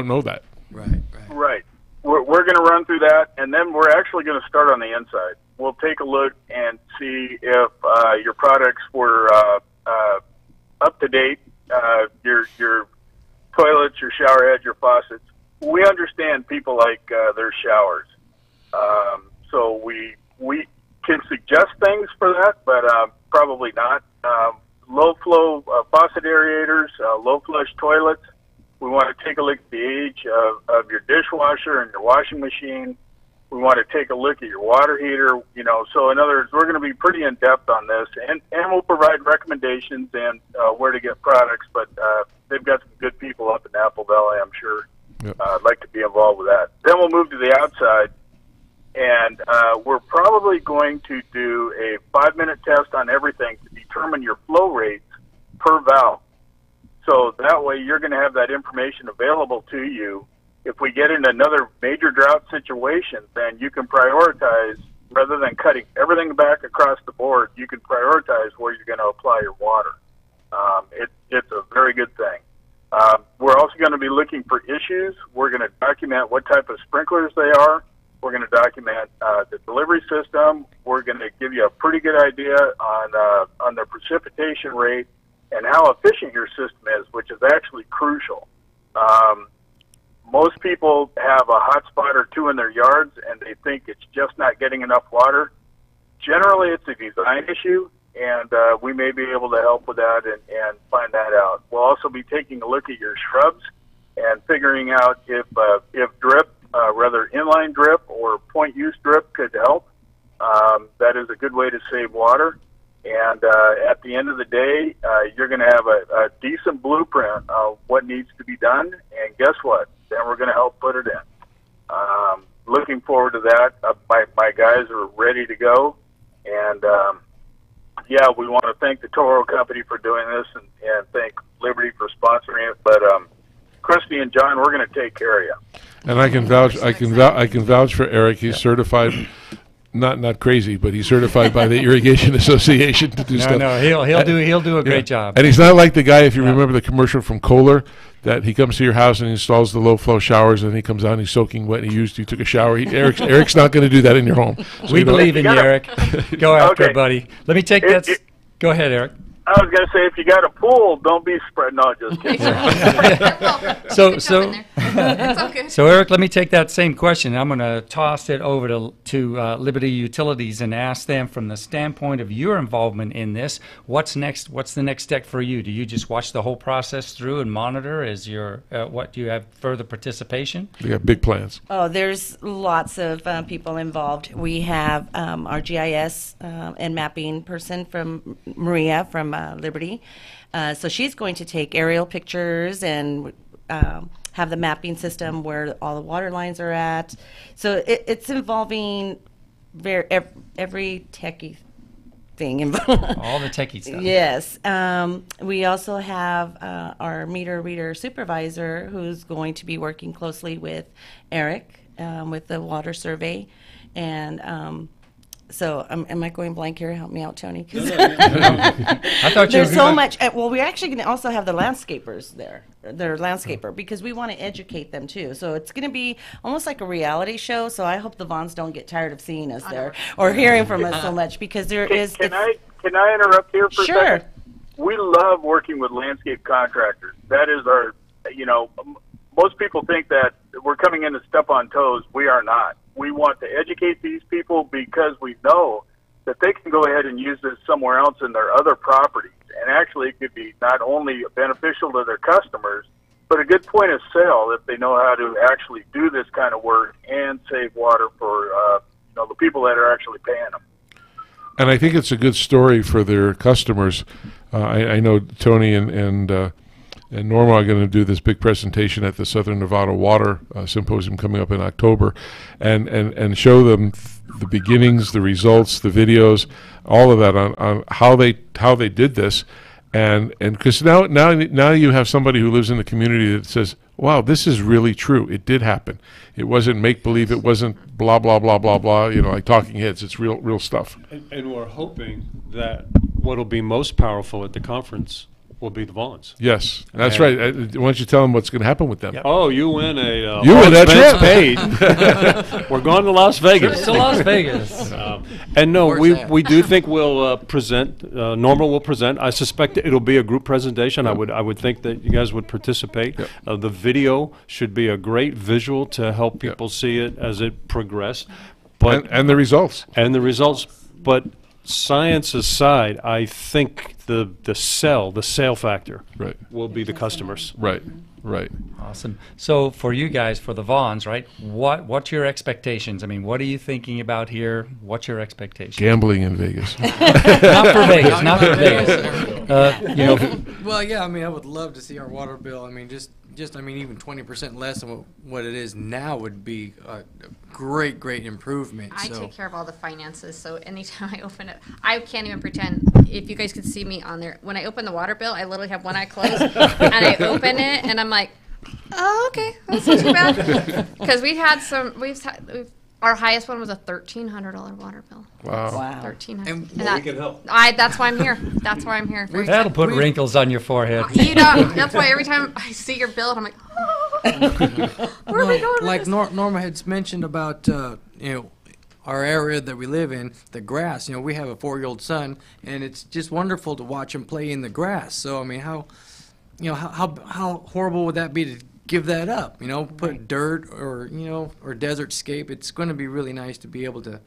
know that. Right. We're going to run through that, and then we're actually going to start on the inside. We'll take a look and see if your products were up to date. Your toilets, your shower heads, your faucets. We understand people like their showers, so we can suggest things for that, but probably not. Low flow faucet aerators, low flush toilets. We want to take a look at the age of your dishwasher and your washing machine. We want to take a look at your water heater. So in other words, we're going to be pretty in depth on this, and we'll provide recommendations and where to get products. But they've got some good people up in Apple Valley, I'm sure. Yep. I'd like to be involved with that. Then we'll move to the outside, and we're probably going to do a 5-minute test on everything to determine your flow rates per valve. So that way you're going to have that information available to you. If we get into another major drought situation, then you can prioritize, rather than cutting everything back across the board, you can prioritize where you're going to apply your water. It's a very good thing. We're also going to be looking for issues. We're going to document what type of sprinklers they are. We're going to document the delivery system. We're going to give you a pretty good idea on the precipitation rate and how efficient your system is, which is actually crucial. Most people have a hot spot or two in their yards, and they think it's just not getting enough water. Generally, it's a design issue, and we may be able to help with that and find that out. We'll also be taking a look at your shrubs and figuring out if drip, rather inline drip or point use drip could help. That is a good way to save water. And at the end of the day, you're going to have a decent blueprint of what needs to be done. And guess what? Then we're going to help put it in. Looking forward to that. My guys are ready to go. And, we want to thank the Toro company for doing this and thank Liberty for sponsoring it. But Christy and John, we're going to take care of you. And I can vouch for Eric. He's certified. Not crazy, but he's certified by the Irrigation Association to do stuff. No, he'll do a great job. And he's not like the guy, if you remember the commercial from Kohler, that he comes to your house and installs the low flow showers, and he comes out and he's soaking wet. He took a shower. Eric's not going to do that in your home. So we believe in you, Eric. Go after it, buddy. Let me take that. Go ahead, Eric. I was going to say, if you got a pool, don't be spread. No, just kidding. So Eric, let me take that same question. I'm going to toss it over to Liberty Utilities and ask them, from the standpoint of your involvement in this, what's next? What's the next step for you? Do you just watch the whole process through and monitor? Is your do you have further participation? We got big plans. Oh, there's lots of people involved. We have our GIS and mapping person from Maria from Liberty. So she's going to take aerial pictures and have the mapping system where all the water lines are at. So it's involving every techie thing involved. All the techie stuff. Yes. We also have our meter reader supervisor who's going to be working closely with Eric with the water survey. And So am I going blank here? Help me out, Tony. 'Cause I thought you there's were so gonna- much. Well, we're actually going to also have the landscapers there. Their landscaper, because we want to educate them too. So it's going to be almost like a reality show. So I hope the Vaughns don't get tired of seeing us there or hearing from us so much, because there is. Can I interrupt here for a Sure. second? We love working with landscape contractors. That is our, most people think that we're coming in to step on toes. We are not. We want to educate these people because we know that they can go ahead and use this somewhere else in their other properties. And actually, it could be not only beneficial to their customers, but a good point of sale if they know how to actually do this kind of work and save water for the people that are actually paying them. And I think it's a good story for their customers. I know Tony and Norma are going to do this big presentation at the Southern Nevada Water Symposium coming up in October, and show them the beginnings, the results, the videos, all of that on how they did this, and because now you have somebody who lives in the community that says, wow, this is really true. It did happen. It wasn't make believe. It wasn't blah blah blah blah blah. Like talking heads. It's real stuff. And we're hoping that what'll be most powerful at the conference will be the Vaughns. Yes, that's right. Why don't you tell them what's going to happen with them? Oh, you win a You win that trip. paid. We're going to Las Vegas. To Las Vegas. And no, Where's that? we do think we'll present. Norma will present. I suspect it'll be a group presentation. I would think that you guys would participate. The video should be a great visual to help people see it as it progresses. But And the results. But science aside, I think the sale factor Right. will be the customers. Right. Awesome. So for you guys, for the Vaughns, right? What's your expectations? I mean, what are you thinking about here? What's your expectations? Gambling in Vegas. Not for Vegas. Not for Vegas. Well, yeah, I mean, I would love to see our water bill. I mean, just even 20% less than what it is now would be a great improvement. I So take care of all the finances, so anytime I open it, I can't even pretend. If you guys could see me on there, when I open the water bill, I literally have one eye closed, and I open it, and I'm like, oh, okay, that's not too bad. Because our highest one was a $1,300 water bill. Wow. $1,300. And we can help. That's why I'm here. That's why I'm here. That'll put wrinkles on your forehead. That's why every time I see your bill, I'm like, oh, where are we going with like this? Norma had mentioned about our area that we live in, the grass. We have a 4-year-old son, and it's just wonderful to watch him play in the grass. So I mean, how horrible would that be to give that up? Put dirt or desert scape. It's going to be really nice to be able to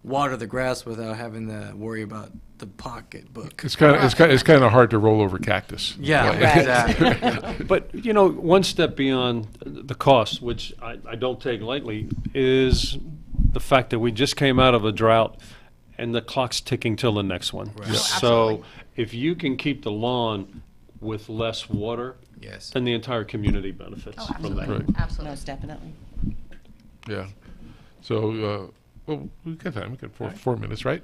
water the grass without having to worry about the pocketbook. It's kind of hard to roll over cactus. Yeah, exactly. But one step beyond the cost, which I don't take lightly, is the fact that we just came out of a drought and the clock's ticking till the next one. Right. Oh, So absolutely. if you can keep the lawn with less water, Yes. then the entire community benefits Oh, from that. Right. Absolutely. Most definitely. Yeah. So, we've got time. We've got 4 minutes, right?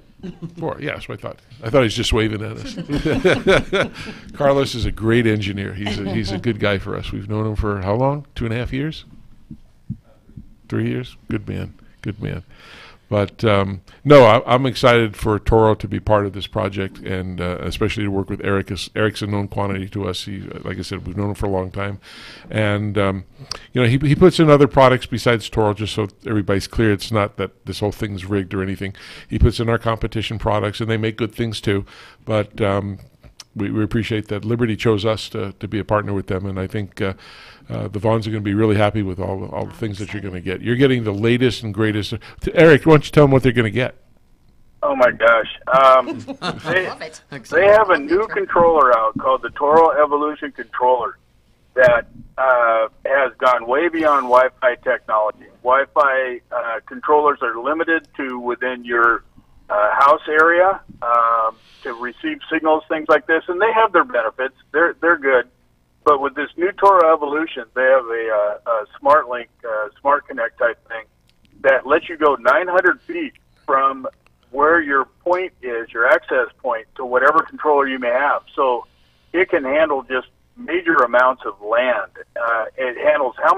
4. Yeah, that's what I thought. I thought he was just waving at us. Carlos is a great engineer. He's a good guy for us. We've known him for how long? 2.5 years? 3 years? Good man. But no, I'm excited for Toro to be part of this project, and especially to work with Eric. Eric's a known quantity to us. He, like I said, we've known him for a long time, and he puts in other products besides Toro. Just so everybody's clear, it's not that this whole thing's rigged or anything. He puts in our competition products, and they make good things too. But we appreciate that Liberty chose us to be a partner with them, and I think the Vaughns are going to be really happy with all the things that you're going to get. You're getting the latest and greatest. Eric, why don't you tell them what they're going to get? Oh my gosh. Love it. They have a new controller out called the Toro Evolution Controller that has gone way beyond Wi-Fi technology. Wi-Fi controllers are limited to within your house area to receive signals, things like this, and they have their benefits. They're good. But with this new Toro Evolution, they have a Smart Link, Smart Connect type thing that lets you go 900 feet from where your point is, your access point, to whatever controller you may have. So it can handle just major amounts of land. It handles how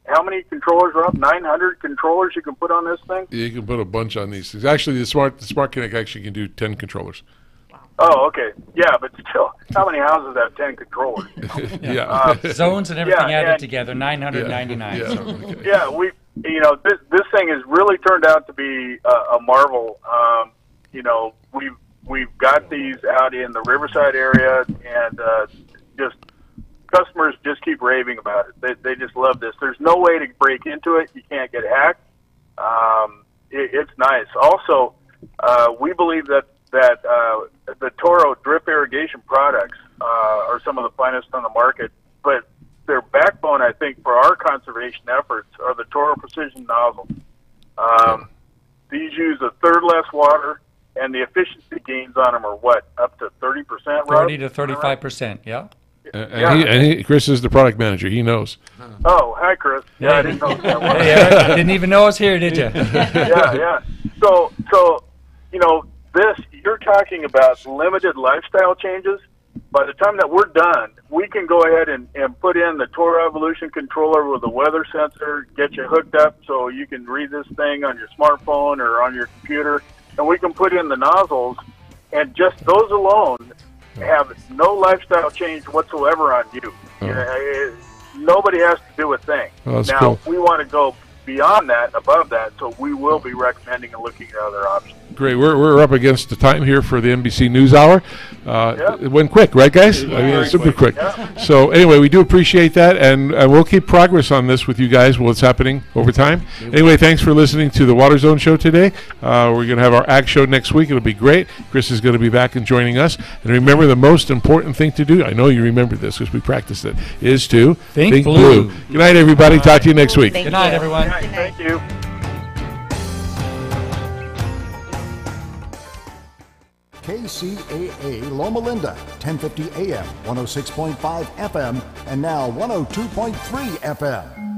how many controllers are up? 900 controllers you can put on this thing? You can put a bunch on these things. Actually, the Smart Connect actually can do 10 controllers. Oh, okay. Yeah, but still, how many houses have 10 controllers? Yeah. Zones and everything added and- together, 999. Yeah. So. Okay. Yeah, this thing has really turned out to be a marvel. We've got these out in the Riverside area, and just customers just keep raving about it. They just love this. There's no way to break into it. You can't get hacked. It's nice. Also, we believe that the Toro drip irrigation products are some of the finest on the market, but their backbone, I think, for our conservation efforts are the Toro precision nozzles. These use a third less water, and the efficiency gains on them are up to 30%? 30 to 35%, yeah. And Chris is the product manager. He knows. Oh, hi, Chris. Yeah, I didn't know that was. Hey, Eric, didn't even know I was here, did you? Yeah. So this, you're talking about limited lifestyle changes. By the time that we're done, we can go ahead and put in the Toro Evolution controller with a weather sensor, get you hooked up so you can read this thing on your smartphone or on your computer, and we can put in the nozzles, and just those alone have no lifestyle change whatsoever on you. Nobody has to do a thing. Oh, now, cool. we want to go beyond that, above that, so we will be recommending and looking at other options. Great. We're up against the time here for the NBC NewsHour. It went quick, right, guys? It's super quick. Yeah. So anyway, we do appreciate that, and we'll keep progress on this with you guys. What's happening over time? Anyway, thanks for listening to the Water Zone Show today. We're going to have our Act Show next week. It'll be great. Chris is going to be back and joining us. And remember, the most important thing to do, I know you remember this because we practiced it, is to Think blue. Good night, everybody. Talk to you next week. Good night, everyone. Thank you. KCAA Loma Linda, 1050 AM, 106.5 FM, and now 102.3 FM.